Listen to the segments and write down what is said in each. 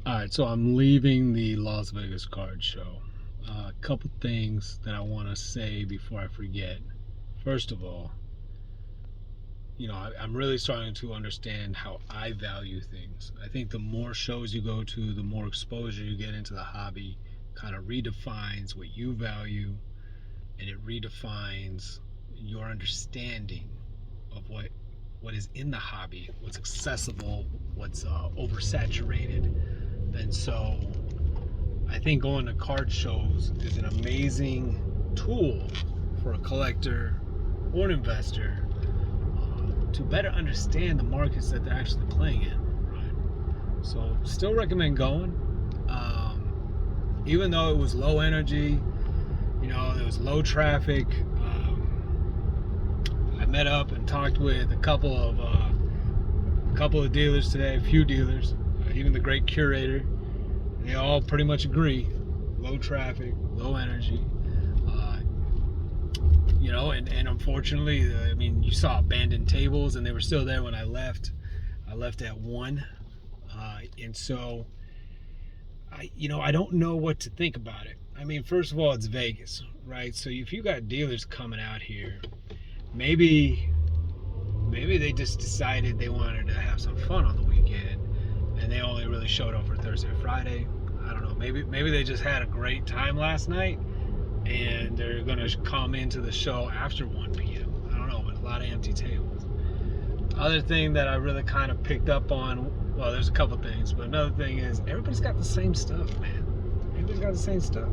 All right, so I'm leaving the Las Vegas card show. A couple things that I want to say before I forget. First of all, I'm really starting to understand how I value things. I think the more shows you go to, the more exposure you get into the hobby, kind of redefines what you value, and it redefines your understanding of what is in the hobby, what's accessible, what's oversaturated. And so I think going to card shows is an amazing tool for a collector or an investor to better understand the markets that they're actually playing in. Right? So, still recommend going. Even though it was low energy, there was low traffic. I met up and talked with a couple of dealers today, a few dealers, even the great curator. They all pretty much agree: low traffic, low energy. Uh, and unfortunately, I mean, you saw abandoned tables, and they were still there when I left. I left at 1, and so I don't know what to think about it. I mean, first of all, it's Vegas, right? So if you got dealers coming out here, maybe they just decided they wanted to have some fun on the weekend, and they only really showed up for Thursday or Friday. I don't know. Maybe they just had a great time last night, and they're gonna come into the show after 1 p.m. I don't know, but a lot of empty tables. Other thing that I really kind of picked up on, well, there's a couple things, but another thing is everybody's got the same stuff, man. Everybody's got the same stuff.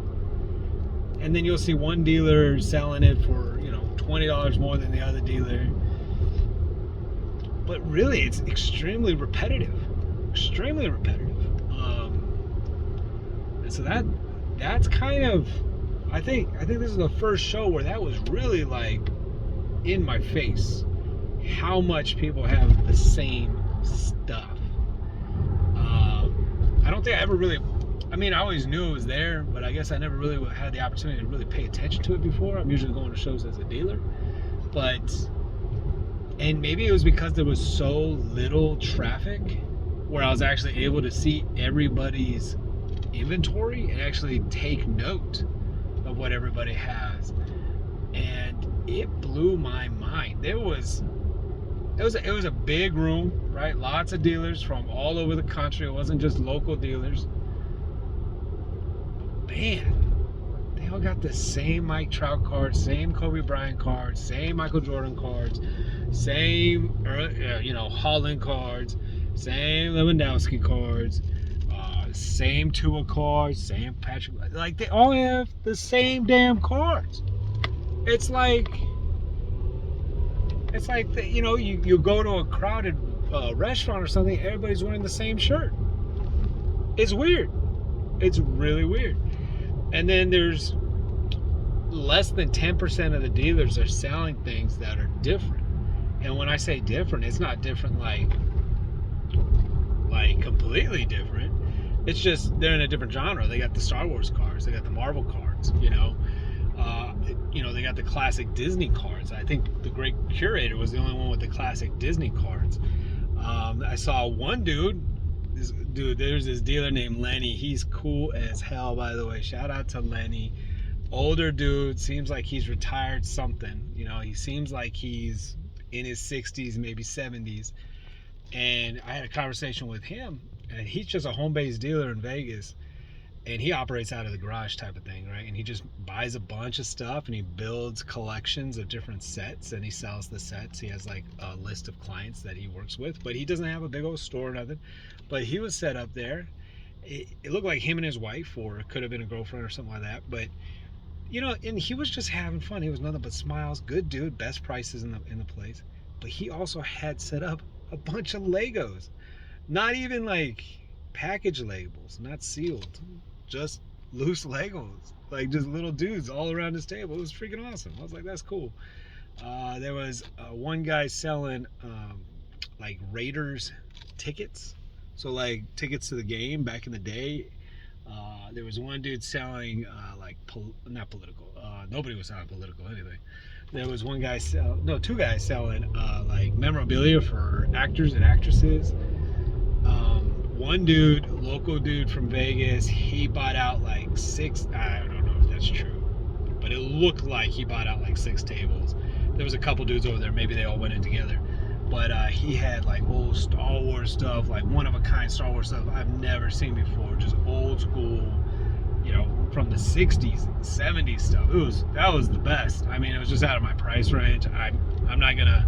And then you'll see one dealer selling it for, $20 more than the other dealer. But really, it's extremely repetitive. Extremely repetitive. And so that's kind of, I think this is the first show where that was really like in my face. How much people have the same stuff. I don't think I ever really, I always knew it was there, but I guess I never really had the opportunity to really pay attention to it before. I'm usually going to shows as a dealer. And maybe it was because there was so little traffic where I was actually able to see everybody's inventory and actually take note of what everybody has. And it blew my mind. It was a big room, right? Lots of dealers from all over the country. It wasn't just local dealers. Man, they all got the same Mike Trout cards, same Kobe Bryant cards, same Michael Jordan cards, same Holland cards, same Lewandowski cards, same Tua cards, same Patrick. Like they all have the same damn cards. It's like you go to a crowded restaurant or something, everybody's wearing the same shirt. It's weird. It's really weird. And then there's less than 10% of the dealers are selling things that are different. And when I say different, it's not different like completely different. It's just they're in a different genre. They got the Star Wars cards, they got the Marvel cards, they got the classic Disney cards. I think the great curator was the only one with the classic Disney cards. I saw one dude. There's this dealer named Lenny. He's cool as hell, by the way. Shout out to Lenny. Older dude, seems like he's retired something. He seems like he's in his 60s, maybe 70s. And I had a conversation with him, and he's just a home-based dealer in Vegas. And he operates out of the garage type of thing, right? And he just buys a bunch of stuff and he builds collections of different sets and he sells the sets. He has like a list of clients that he works with, but he doesn't have a big old store or nothing. But he was set up there. It looked like him and his wife, or it could have been a girlfriend or something like that. But and he was just having fun. He was nothing but smiles. Good dude, best prices in the place. But he also had set up a bunch of Legos, not even like package labels, not sealed. Just loose Legos, like just little dudes all around his table. It was freaking awesome. I was like, that's cool. There was one guy selling like Raiders tickets, so like tickets to the game back in the day. There was one dude selling not political. Nobody was selling political anyway. There was two guys selling like memorabilia for actors and actresses. one dude, local dude from Vegas, he bought out like six. I don't know if that's true, but it looked like he bought out like 6 tables. There was a couple dudes over there. Maybe they all went in together. But he had like old Star Wars stuff, like one of a kind Star Wars stuff I've never seen before. Just old school, you know, from the 60s, 70s stuff. That was the best. I mean, it was just out of my price range. I'm not gonna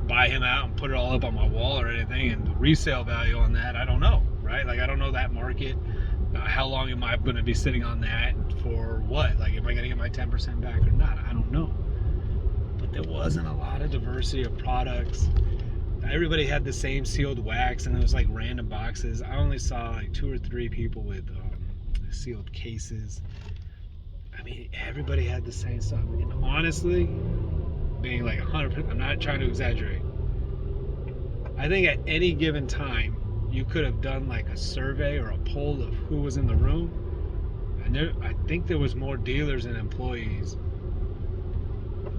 buy him out and put it all up on my wall or anything. And the resale value on that, I don't know, right? Like I don't know that market. How long am I going to be sitting on that for? What? Like, am I going to get my 10% back or not? I don't know. But there wasn't a lot of diversity of products. Everybody had the same sealed wax, and it was like random boxes. I only saw like 2 or 3 people with sealed cases. I mean, everybody had the same stuff. And honestly, being like 100%, I'm not trying to exaggerate. I think at any given time, you could have done like a survey or a poll of who was in the room, and I think there was more dealers and employees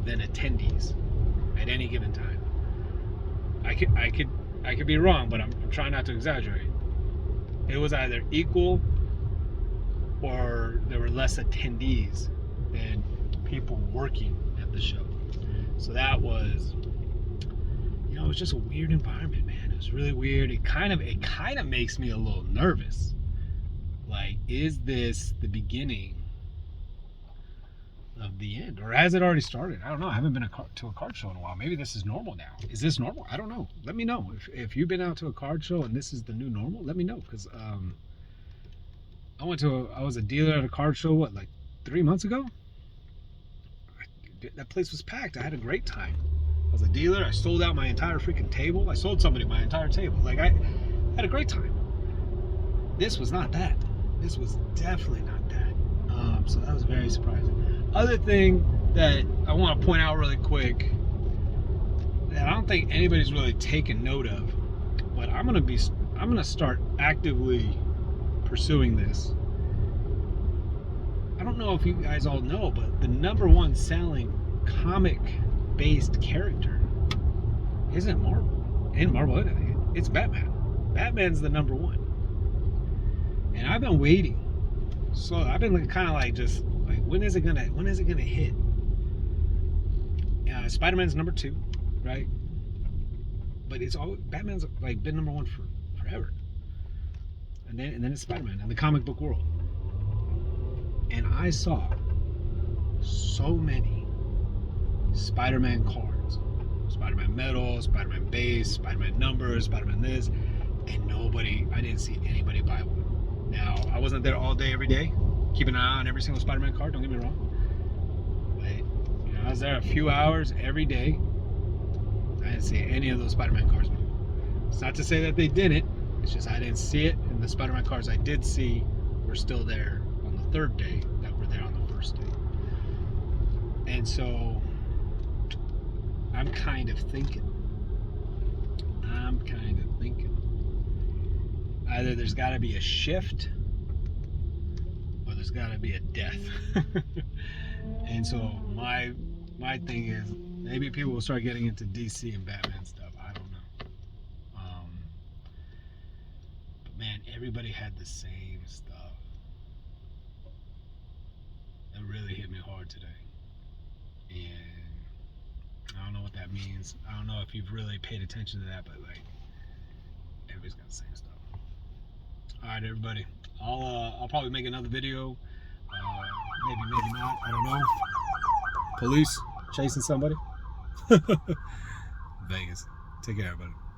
than attendees at any given time. I could be wrong, but I'm trying not to exaggerate. It was either equal or there were less attendees than people working at the show. So that was, you know, it was just a weird environment, man. It was really weird. It kind of makes me a little nervous. Like, is this the beginning of the end, or has it already started? I don't know. I haven't been to a card show in a while. Maybe this is normal now. Is this normal? I don't know. Let me know if you've been out to a card show and this is the new normal. Let me know, because I was a dealer at a card show like 3 months ago. That place was packed. I had a great time. I was a dealer. I sold out my entire freaking table. I sold somebody my entire table. Like, I had a great time. This was not that. This was definitely not that. So that was very surprising. Other thing that I want to point out really quick that I don't think anybody's really taken note of, but I'm gonna start actively pursuing this. I don't know if you guys all know, but the #1 selling comic-based character isn't Marvel. In Marvel, it's Batman. Batman's the #1. And I've been waiting. So I've been kind of like, just like, when is it gonna hit? Spider-Man's #2, right? But it's all Batman's like been #1 for forever. And then it's Spider-Man in the comic book world. And I saw so many Spider-Man cards. Spider-Man metal, Spider-Man base, Spider-Man numbers, Spider-Man this, and I didn't see anybody buy one. Now, I wasn't there all day, every day, keeping an eye on every single Spider-Man card, don't get me wrong. But, you know, I was there a few hours every day. I didn't see any of those Spider-Man cards move. It's not to say that they didn't, it's just I didn't see it, and the Spider-Man cards I did see were still there on the 3rd day that were there on the 1st day. And so, I'm kind of thinking, either there's got to be a shift or there's got to be a death. And so my thing is, maybe people will start getting into DC and Batman stuff. I don't know. But man, everybody had the same stuff. It really hit me hard today. And I don't know what that means. I don't know if you've really paid attention to that, but like, everybody's got the same stuff. All right, everybody. I'll probably make another video. Maybe not. I don't know. Police chasing somebody. Vegas. Take care, everybody.